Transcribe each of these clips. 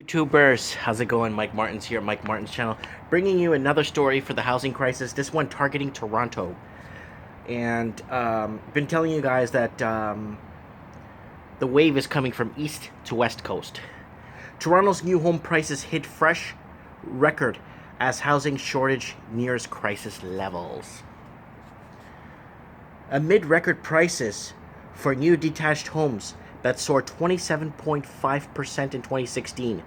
YouTubers, how's it going? Mike Martins here at Mike Martins channel, bringing you another story for the housing crisis, this one targeting Toronto. And been telling you guys that the wave is coming from east to west coast. Toronto's new home prices hit fresh record as housing shortage nears crisis levels. Amid record prices for new detached homes that soared 27.5% in 2016.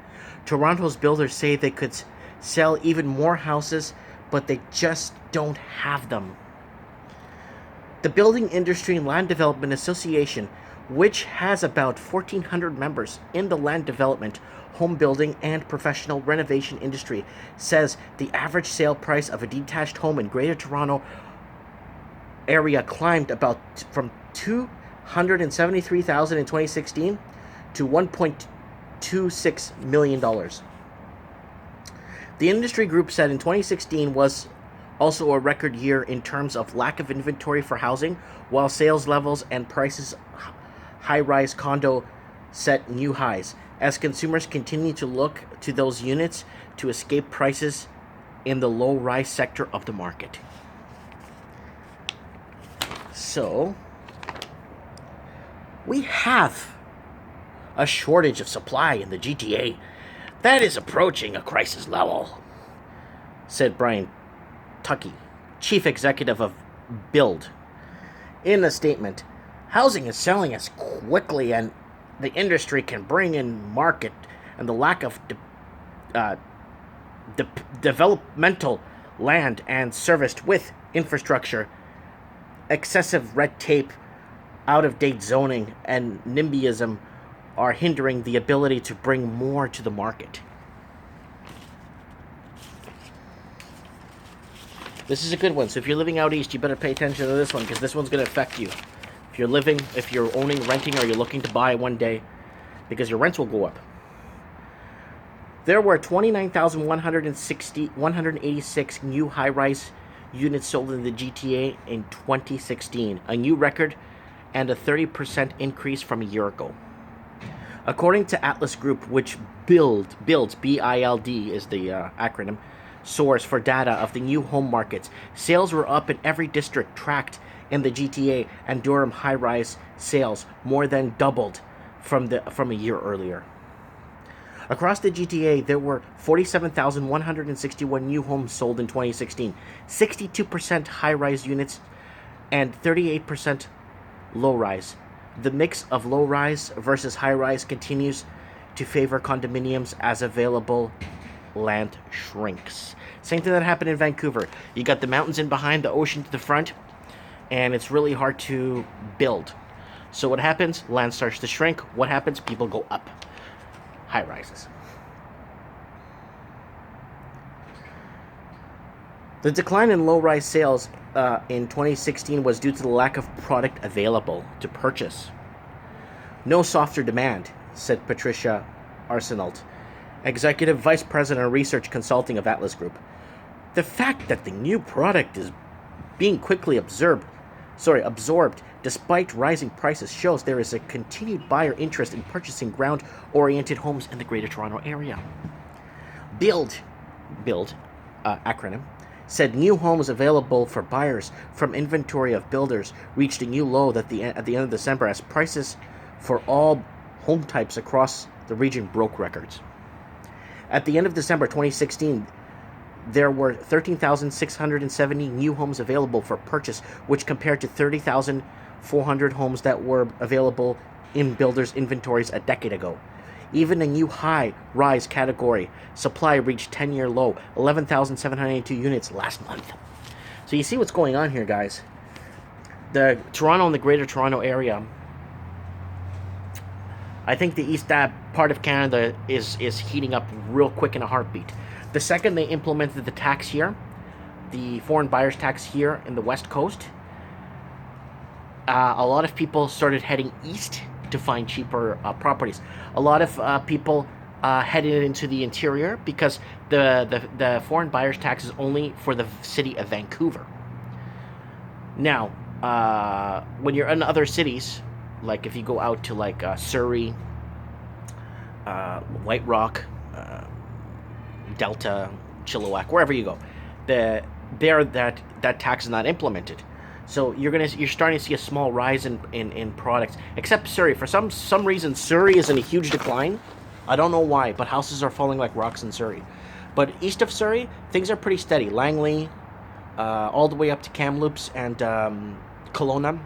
Toronto's builders say they could sell even more houses, but they just don't have them. The Building Industry and Land Development Association, which has about 1,400 members in the land development, home building, and professional renovation industry, says the average sale price of a detached home in Greater Toronto area climbed from $273,000 in 2016 to $1.26 million. The industry group said in 2016 was also a record year in terms of lack of inventory for housing, while sales levels and prices high-rise condo set new highs as consumers continue to look to those units to escape prices in the low-rise sector of the market. So, we have a shortage of supply in the GTA that is approaching a crisis level, said Brian Tuckey, chief executive of Build. In a statement, housing is selling as quickly and the industry can bring in market, and the lack of developmental land and serviced with infrastructure, excessive red tape, out-of-date zoning, and NIMBYism are hindering the ability to bring more to the market. This is a good one, so if you're living out east, you better pay attention to this one, because this one's going to affect you. If you're owning, renting, or you're looking to buy one day, because your rents will go up. There were 29,186 new high-rise units sold in the GTA in 2016, a new record and a 30% increase from a year ago. According to Atlas Group, which builds, B-I-L-D is the acronym, source for data of the new home markets, sales were up in every district tracked in the GTA, and Durham high-rise sales more than doubled from a year earlier. Across the GTA, there were 47,161 new homes sold in 2016, 62% high-rise units and 38% low-rise. The mix of low-rise versus high-rise continues to favor condominiums as available land shrinks. Same thing that happened in Vancouver. You got the mountains in behind, the ocean to the front, and it's really hard to build. So what happens? Land starts to shrink. What happens? People go up. High rises. The decline in low-rise sales in 2016 was due to the lack of product available to purchase. No softer demand, said Patricia Arsenault, Executive Vice President of Research Consulting of Atlas Group. The fact that the new product is being quickly absorbed despite rising prices shows there is a continued buyer interest in purchasing ground-oriented homes in the Greater Toronto area. Build acronym, said new homes available for buyers from inventory of builders reached a new low at the end of December as prices for all home types across the region broke records. At the end of December 2016, there were 13,670 new homes available for purchase, which compared to 30,400 homes that were available in builders' inventories a decade ago. Even a new high-rise category supply reached 10-year low, 11,782 units last month. So you see what's going on here, guys. The Toronto and the Greater Toronto area, I think the east part of Canada is heating up real quick in a heartbeat. The second they implemented the tax here, the foreign buyers tax here in the West Coast, a lot of people started heading east to find cheaper properties. A lot of people headed into the interior because the foreign buyers tax is only for the city of Vancouver. Now, when you're in other cities, like if you go out to like Surrey, White Rock, Delta, Chilliwack, wherever you go, that tax is not implemented. So you're starting to see a small rise in products, except Surrey. For some reason, Surrey is in a huge decline. I don't know why, but houses are falling like rocks in Surrey. But east of Surrey, things are pretty steady. Langley, all the way up to Kamloops and Kelowna.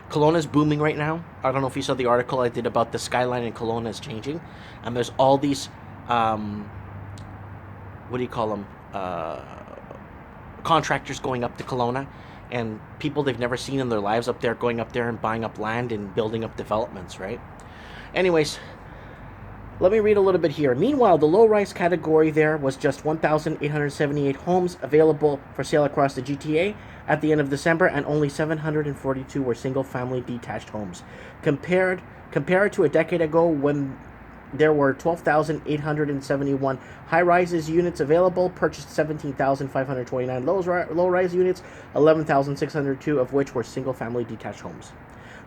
Kelowna is booming right now. I don't know if you saw the article I did about the skyline in Kelowna is changing, and there's all these what do you call them? Contractors going up to Kelowna, and people they've never seen in their lives up there going up there and buying up land and building up developments, right? Anyways, let me read a little bit here. Meanwhile, the low-rise category there was just 1,878 homes available for sale across the GTA at the end of December, and only 742 were single-family detached homes. Compared to a decade ago when there were 12,871 high-rises units available, purchased 17,529 low-rise units, 11,602 of which were single-family detached homes.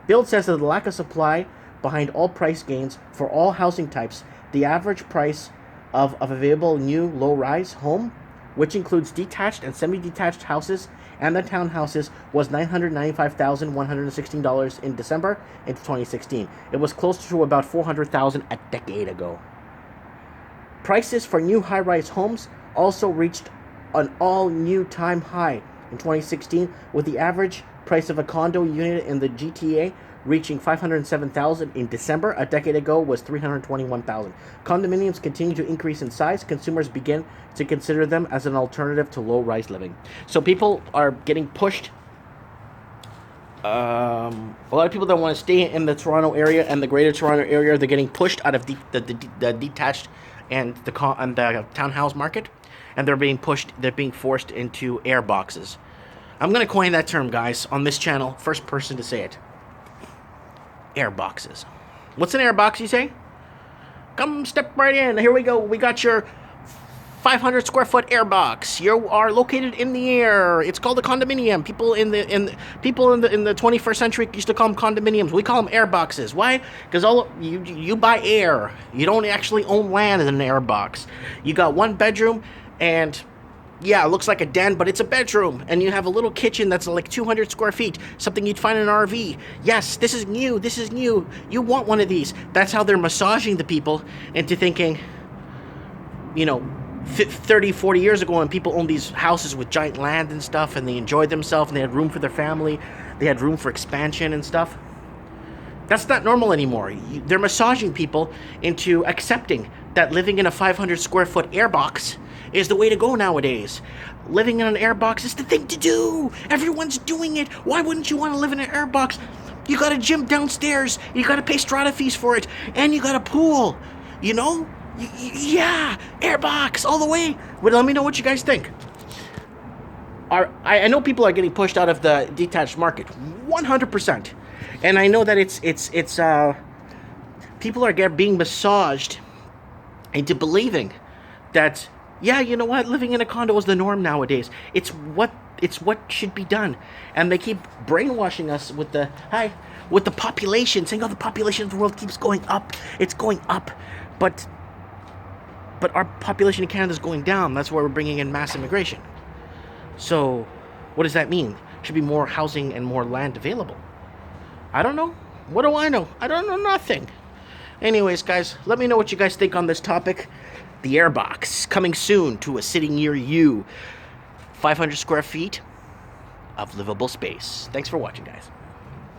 Build says that the lack of supply behind all price gains for all housing types, the average price of available new low-rise home, which includes detached and semi-detached houses and the townhouses, was $995,116 in December in 2016. It was close to about $400,000 a decade ago. Prices for new high-rise homes also reached an all-new time high in 2016, with the average price of a condo unit in the GTA reaching $507,000 in December. A decade ago was $321,000. Condominiums continue to increase in size. Consumers begin to consider them as an alternative to low-rise living. So people are getting pushed. A lot of people that want to stay in the Toronto area and the Greater Toronto area, they're getting pushed out of the detached and the townhouse market, and they're being forced into air boxes. I'm gonna coin that term, guys, on this channel. First person to say it. Air boxes. What's an air box, you say? Come step right in. Here we go. We got your 500 square foot air box. You are located in the air. It's called a condominium. People in the 21st century used to call them condominiums. We call them air boxes. Why? Because you buy air. You don't actually own land in an air box. You got one bedroom, and yeah, it looks like a den, but it's a bedroom. And you have a little kitchen that's like 200 square feet, something you'd find in an RV. Yes, this is new. This is new. You want one of these. That's how they're massaging the people into thinking, 30, 40 years ago when people owned these houses with giant land and stuff, and they enjoyed themselves, and they had room for their family. They had room for expansion and stuff. That's not normal anymore. They're massaging people into accepting that living in a 500 square foot air box is the way to go nowadays. Living in an air box is the thing to do. Everyone's doing it. Why wouldn't you want to live in an air box? You got a gym downstairs. You got to pay strata fees for it. And you got a pool. Yeah, air box all the way. But let me know what you guys think. I know people are getting pushed out of the detached market. 100%. And I know that it's people are being massaged into believing that, yeah, you know what, living in a condo is the norm nowadays. It's what should be done. And they keep brainwashing us with the population, saying, oh, the population of the world keeps going up. It's going up. But our population in Canada is going down. That's why we're bringing in mass immigration. So what does that mean? Should be more housing and more land available. I don't know. What do I know? I don't know nothing. Anyways, guys, let me know what you guys think on this topic. The airbox, coming soon to a city near you. 500 square feet of livable space. Thanks for watching, guys.